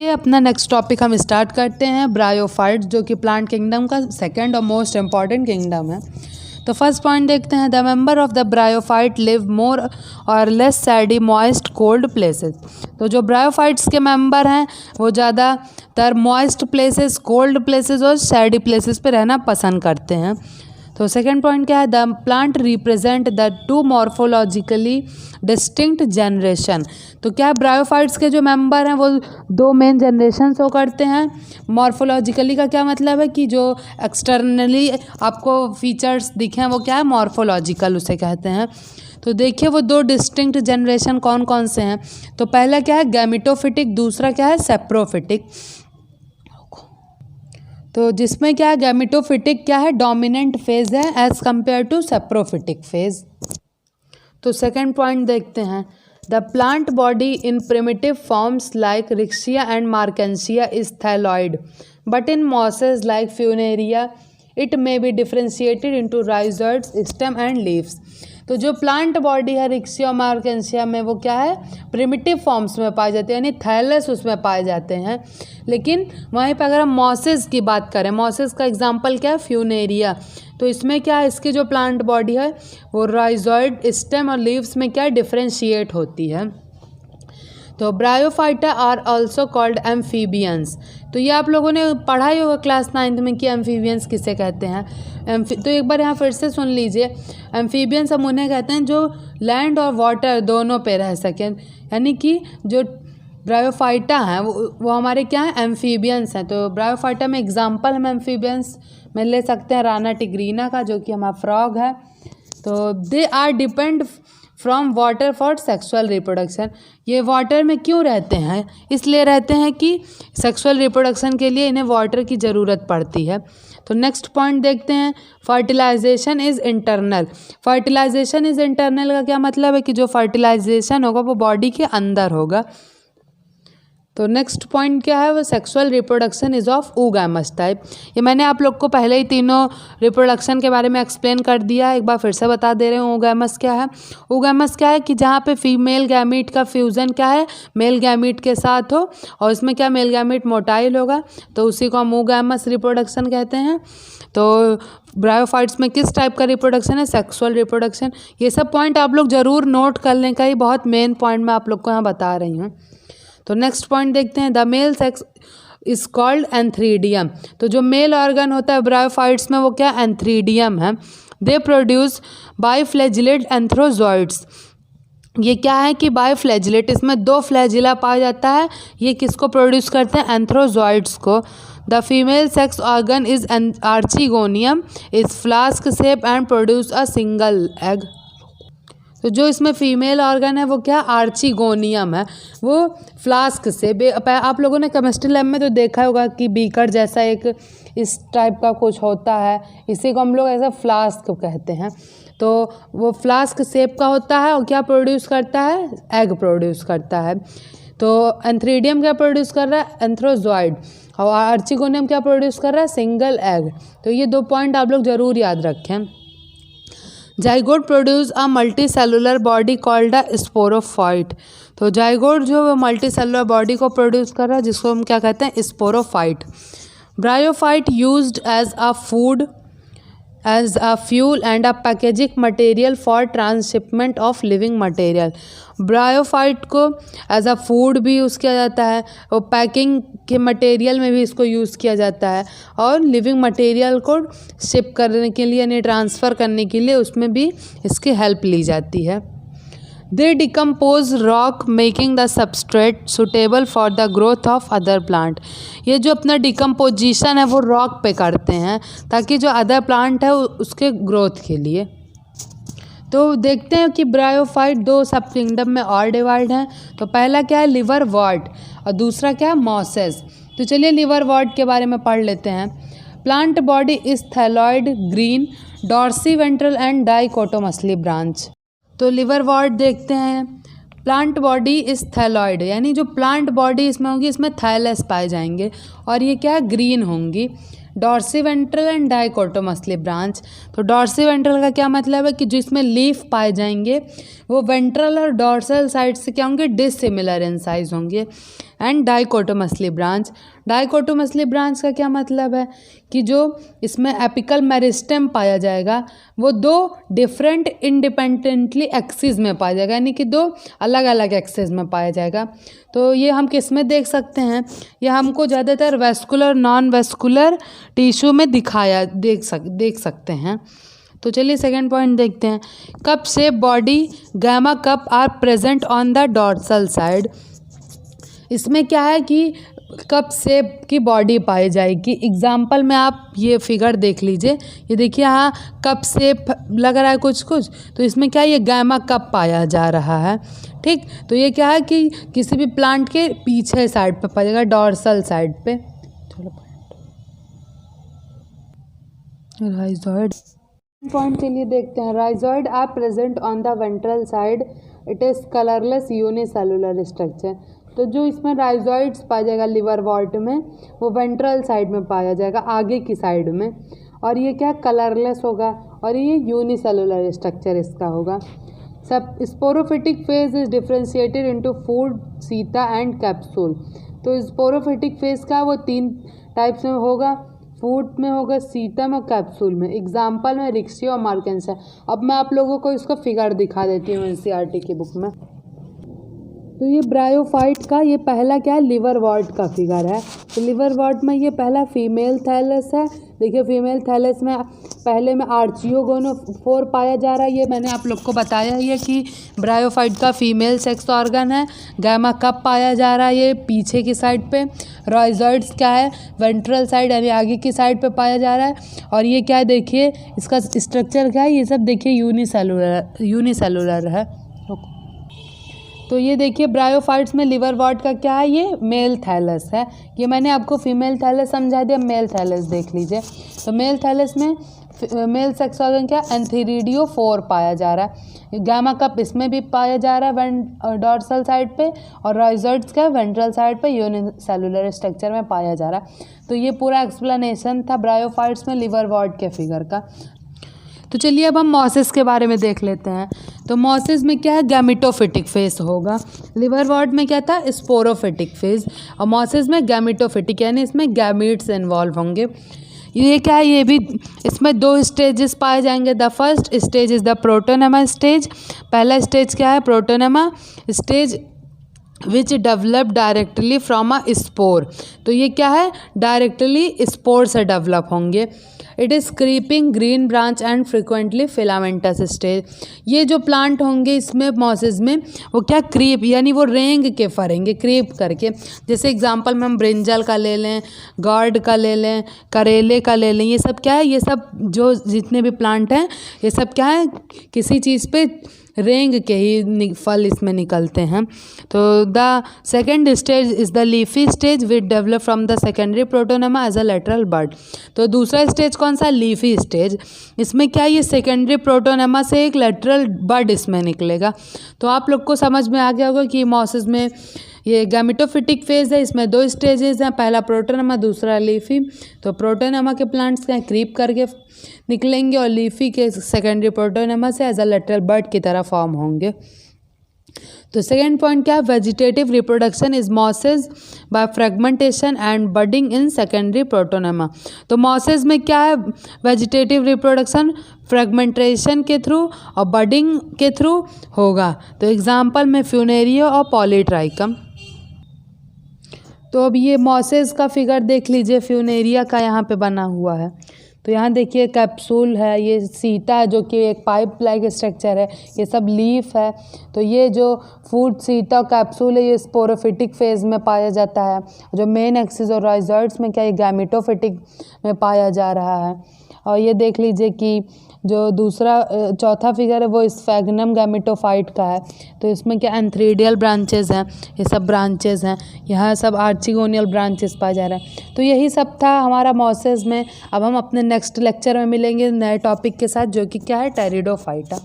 ये अपना next topic हम स्टार्ट करते हैं, ब्रायोफाइट्स, जो कि प्लांट किंगडम का सेकंड और मोस्ट इम्पॉर्टेंट किंगडम है। तो फर्स्ट पॉइंट देखते हैं, the member of the bryophyte live मोर और लेस सैडी मॉइस्ट कोल्ड प्लेसेस। तो जो ब्रायोफाइट्स के मेंबर हैं वो ज़्यादातर मॉइस्ट प्लेसेस, कोल्ड प्लेसेस और सैडी प्लेसेस पे रहना पसंद करते हैं। तो सेकेंड पॉइंट क्या है, the plant represent the two morphologically distinct generation. तो क्या ब्रायोफाइट्स के जो मेंबर हैं वो दो मेन जनरेशन शो करते हैं। मॉर्फोलॉजिकली का क्या मतलब है कि जो एक्सटर्नली आपको फीचर्स दिखें वो क्या है, मॉर्फोलॉजिकल उसे कहते हैं। तो देखिए वो दो डिस्टिंक्ट जनरेशन कौन कौन से हैं। तो पहला क्या है, गैमेटोफिटिक, दूसरा क्या है, सेप्रोफिटिक। तो जिसमें क्या है, गैमेटोफिटिक क्या है, डोमिनेंट फेज है as compare to saprophytic phase. तो सेकंड पॉइंट देखते हैं, the plant body in primitive forms like Riccia and Marchantia is thalloid, but in mosses like Funaria it may be differentiated into rhizoids, stem and leaves. तो जो plant body है Riccia और मार्केंसिया में वो क्या है, प्रिमिटिव फॉर्म्स में पाए जाते हैं, यानी थैलस उसमें पाए जाते हैं। लेकिन वहीं पर अगर हम मॉसेस की बात करें, मॉसेस का एग्जांपल क्या है, फ्यूनेरिया। तो इसमें क्या है, इसकी जो प्लांट बॉडी है वो राइजोइड, स्टेम और लीव्स में क्या डिफ्रेंशिएट होती है। तो Bryophyta are also called amphibians. तो ये आप लोगों ने पढ़ा ही होगा क्लास 9th में कि एम्फीबियंस किसे कहते हैं। तो एक बार यहाँ फिर से सुन लीजिए, एम्फीबियंस हम उन्हें कहते हैं जो लैंड और वाटर दोनों पे रह सकें, यानी कि जो ब्रायोफाइटा हैं वो हमारे क्या हैं, एम्फीबियंस हैं। तो ब्रायोफाइटा में एग्जाम्पल हम एम्फीबियंस में ले सकते हैं राना टिग्रीना का, जो कि हमारा फ्रॉग है। तो they are depend from water for sexual reproduction. ये वाटर में क्यों रहते हैं, इसलिए रहते हैं कि सेक्सुअल रिप्रोडक्शन के लिए इन्हें वाटर की ज़रूरत पड़ती है। तो नेक्स्ट पॉइंट देखते हैं, fertilization is internal. Fertilization is internal का क्या मतलब है कि जो फर्टिलाइजेशन होगा वो बॉडी के अंदर होगा। तो नेक्स्ट पॉइंट क्या है, वो sexual reproduction is of oogamous type. ये मैंने आप लोग को पहले ही तीनों रिप्रोडक्शन के बारे में एक्सप्लेन कर दिया है, एक बार फिर से बता दे रहे हूँ। oogamous क्या है, oogamous क्या है कि जहाँ पे फीमेल गैमीट का फ्यूज़न क्या है, मेल गैमीट के साथ हो, और इसमें क्या मेल गैमीट मोटाइल होगा, तो उसी को हम oogamous रिप्रोडक्शन कहते हैं। तो ब्रायोफाइट्स में किस टाइप का रिप्रोडक्शन है, सेक्सुअल रिप्रोडक्शन। ये सब पॉइंट आप लोग ज़रूर नोट कर लें, का ही बहुत मेन पॉइंट मैं आप लोग को यहाँ बता रही हूँ। तो नेक्स्ट पॉइंट देखते हैं, the male sex is called antheridium. तो जो मेल ऑर्गन होता है ब्रायोफाइट्स में वो क्या, एंथ्रीडियम है। They produce biflagellate antherozoids. ये क्या है कि बाइफ्लैजिलेट, इसमें दो फ्लैजिला पाया जाता है। ये किसको प्रोड्यूस करते हैं, एंथ्रोजॉइड्स को। The female sex organ is archegonium, is flask shape and produce a single egg. तो जो इसमें फीमेल ऑर्गन है वो क्या, आर्चिगोनियम है, वो फ्लास्क से आप लोगों ने केमिस्ट्री लैब में तो देखा होगा कि बीकर जैसा एक इस टाइप का कुछ होता है, इसी को हम लोग ऐसा फ्लास्क कहते हैं। तो वो फ्लास्क शेप का होता है और क्या प्रोड्यूस करता है, एग प्रोड्यूस करता है। तो एंथ्रीडियम क्या प्रोड्यूस कर रहा है, एंथ्रोजॉइड, और आर्चिगोनियम क्या प्रोड्यूस कर रहा है, सिंगल एग। तो ये दो पॉइंट आप लोग ज़रूर याद रखें। Zygote produce a multi cellular body called a sporophyte. तो जाइगोट जो मल्टी सेलुलर बॉडी को प्रोड्यूस कर रहा है, जिसको हम क्या कहते हैं, sporophyte. Bryophyte used as a food, as a fuel and a packaging material for transshipment of living material. Bryophyte को एज अ फूड भी यूज़ किया जाता है, और पैकिंग के मटेरियल में भी इसको यूज़ किया जाता है, और लिविंग मटेरियल को शिप करने के लिए यानी ट्रांसफ़र करने के लिए उसमें भी इसकी हेल्प ली जाती है। दे decompose rock making the substrate suitable for the growth of other plant. ये जो अपना डिकम्पोजिशन है वो रॉक पे करते हैं ताकि जो अदर प्लांट है उसके ग्रोथ के लिए। तो देखते हैं कि ब्रायोफाइट दो सब किंगडम में और डिवाइड हैं। तो पहला क्या है, लिवर वॉर्ट, और दूसरा क्या है, मॉसेस। तो चलिए लिवर वॉर्ट के बारे में पढ़ लेते हैं। Plant body is thalloid, green, dorsi ventral and dichotomously branch. तो लिवर वॉर्ट देखते हैं, प्लांट बॉडी इज थैलॉइड, यानी जो प्लांट बॉडी इसमें होगी इसमें थाइलस पाए जाएंगे, और ये क्या है, ग्रीन होंगी। डॉर्सिवेंट्रल एंड डाइकोटोमसली ब्रांच। तो डॉर्सिवेंट्रल का क्या मतलब है कि जिसमें लीफ पाए जाएंगे वो वेंट्रल और डॉर्सल साइड से क्या होंगे, डिसिमिलर इन साइज होंगे। And dichotomously branch, dichotomously branch का क्या मतलब है कि जो इसमें एपिकल मेरिस्टेम पाया जाएगा वो दो डिफरेंट इंडिपेंडेंटली एक्सिस में पाया जाएगा, यानी कि दो अलग अलग एक्सिस में पाया जाएगा। तो ये हम किस में देख सकते हैं, ये हमको ज़्यादातर वेस्कुलर नॉन वेस्कुलर टिश्यू में देख सकते हैं। तो चलिए सेकेंड पॉइंट देखते हैं। Cup shape body gamma cup are present on the dorsal side. इसमें क्या है कि कप शेप की बॉडी पाई जाएगी। एग्जाम्पल में आप ये फिगर देख लीजिए, ये देखिए यहाँ कप शेप लग रहा है कुछ कुछ, तो इसमें क्या है, ये गामा कप पाया जा रहा है। ठीक, तो ये क्या है कि किसी भी प्लांट के पीछे साइड पे पाया जाएगा, डॉर्सल साइड पे। राइजॉइड पॉइंट चलिए देखते हैं। Rhizoid are present on the ventral side, it is colourless unicellular structure. तो जो इसमें राइजॉइड्स पाया जाएगा लिवर वॉर्ट में, वो वेंट्रल साइड में पाया जाएगा, आगे की साइड में। और ये क्या कलरलेस होगा और ये यूनिसेलुलर स्ट्रक्चर इसका होगा। सब sporophytic phase is differentiated into food, Sita and capsule. तो स्पोरोफिटिक फेज का वो 3 टाइप्स में होगा, फूड में होगा, सीता में, कैप्सूल में। एग्जाम्पल में रिक्सिया और मार्केंसा। अब मैं आप लोगों को इसका फिगर दिखा देती हूँ एनसीईआरटी की बुक में। तो ये ब्रायोफाइट का ये पहला क्या है, लिवर वॉर्ट का फिगर है। तो लिवर वॉर्ट में ये पहला फीमेल थैलस है। देखिए फीमेल थैलस में पहले में आर्चियोगोनोफोर पाया जा रहा है, ये मैंने आप लोग को बताया ही है कि ब्रायोफाइट का फीमेल सेक्स ऑर्गन है। गामा कप पाया जा रहा है ये पीछे की साइड पे। राइजॉइड्स क्या है, वेंट्रल साइड यानी आगे की साइड पे पाया जा रहा है। और ये क्या है, देखिए इसका स्ट्रक्चर क्या है, ये सब देखिए यूनिसेलुलर है। तो ये देखिए ब्रायोफाइट्स में लिवर वॉर्ट का क्या है, ये मेल थैलस है। ये मैंने आपको फीमेल थैलस समझा दिया, मेल थैलस देख लीजिए। तो मेल थैलस में मेल सेक्स ऑर्गन क्या, एंथीरिडियोफोर पाया जा रहा है। गामा कप इसमें भी पाया जा रहा है डॉर्सल साइड पे, और राइजॉइड्स का वेंट्रल साइड पे यूनिसेलुलर स्ट्रक्चर में पाया जा रहा है। तो ये पूरा एक्सप्लेनेशन था ब्रायोफाइट्स में लिवर वॉर्ट के फिगर का। तो चलिए अब हम मॉसिस के बारे में देख लेते हैं। तो मॉसिस में क्या है, गैमेटोफिटिक फेज होगा। लिवर वॉर्ट में क्या था, स्पोरोफिटिक फेज, और मॉसिस में गैमेटोफिटिक, यानी इसमें गैमीट्स इन्वॉल्व होंगे। ये क्या है, ये भी इसमें 2 स्टेजेस पाए जाएंगे। The first stage is the protonema stage. पहला स्टेज क्या है, protonema stage which develop directly from a spore. तो ये क्या है, डायरेक्टली स्पोर से डेवलप होंगे। It is creeping green branch and frequently filamentous stage. ये जो प्लांट होंगे इसमें मॉसिस में, वो क्या क्रीप यानी वो रेंग के फरेंगे, क्रीप करके। जैसे एग्जांपल में हम ब्रिंजल का ले लें, गॉर्ड का ले लें, करेले का ले लें, ये सब क्या है, ये सब जो जितने भी प्लांट हैं ये सब क्या है, किसी चीज़ पे रेंग के ही फल इसमें निकलते हैं। तो the second stage is the leafy stage which develop from the secondary protonema as a lateral bud. तो दूसरा स्टेज कौन सा, लीफी स्टेज। इसमें क्या, ये सेकेंडरी प्रोटोनेमा से एक लेटरल बड इसमें निकलेगा। तो आप लोग को समझ में आ गया होगा कि मॉसिस में ये गैमेटोफिटिक फेज है, इसमें 2 स्टेजेस हैं, पहला प्रोटोनेमा दूसरा लीफी। तो प्रोटोनेमा के प्लांट्स क्या क्रीप करके निकलेंगे और लीफी के सेकेंडरी प्रोटोनेमा से एज अ लेटरल बड की तरह फॉर्म होंगे। तो सेकेंड पॉइंट क्या है, vegetative reproduction is mosses by fragmentation and budding in secondary protonema. तो मॉसिस में क्या है, वेजिटेटिव रिप्रोडक्शन फ्रेगमेंटेशन के थ्रू और बडिंग के थ्रू होगा। तो एग्जाम्पल में फ्यूनेरिया और पॉलीट्राइकम। तो अब ये मॉसिस का फिगर देख लीजिए, फ्यूनेरिया का यहाँ पे बना हुआ है। तो यहाँ देखिए कैप्सूल है, ये सीता है जो कि एक पाइप लाइक स्ट्रक्चर है, ये सब लीफ है। तो ये जो फूड सीता कैप्सूल है ये स्पोरोफिटिक फेज में पाया जाता है। जो मेन एक्सिस और राइजॉइड्स में क्या, ये गैमेटोफिटिक में पाया जा रहा है। और ये देख लीजिए कि जो चौथा फिगर है वो स्फैग्नम गैमेटोफाइट का है। तो इसमें क्या एंथ्रीडियल ब्रांचेस हैं, ये सब ब्रांचेस हैं, यहाँ सब आर्चिगोनियल ब्रांचेस पाया जा रहा है। तो यही सब था हमारा मॉसिस में। अब हम अपने नेक्स्ट लेक्चर में मिलेंगे नए टॉपिक के साथ, जो कि क्या है, टेरिडोफाइटा।